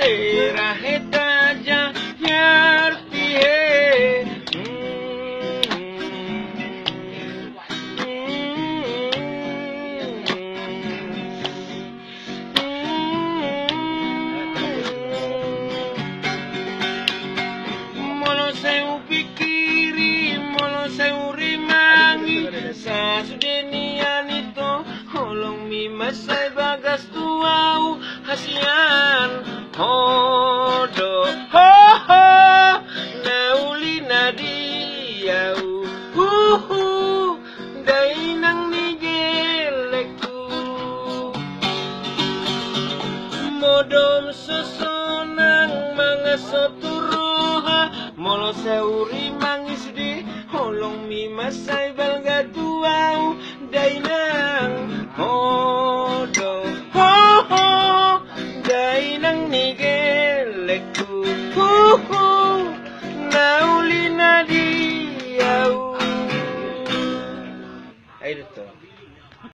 raheta ja yarti he molo seu pikiri molo seu rimangi sa sudenian itu holong mi masai bagas tuau hasian hodo ho ho nauli nadiau dainang nigelekku modom sosonang mga soturuha molo seuri mangis di holong mi masay balga tuau dainang hodo ho ho dainang nigelekku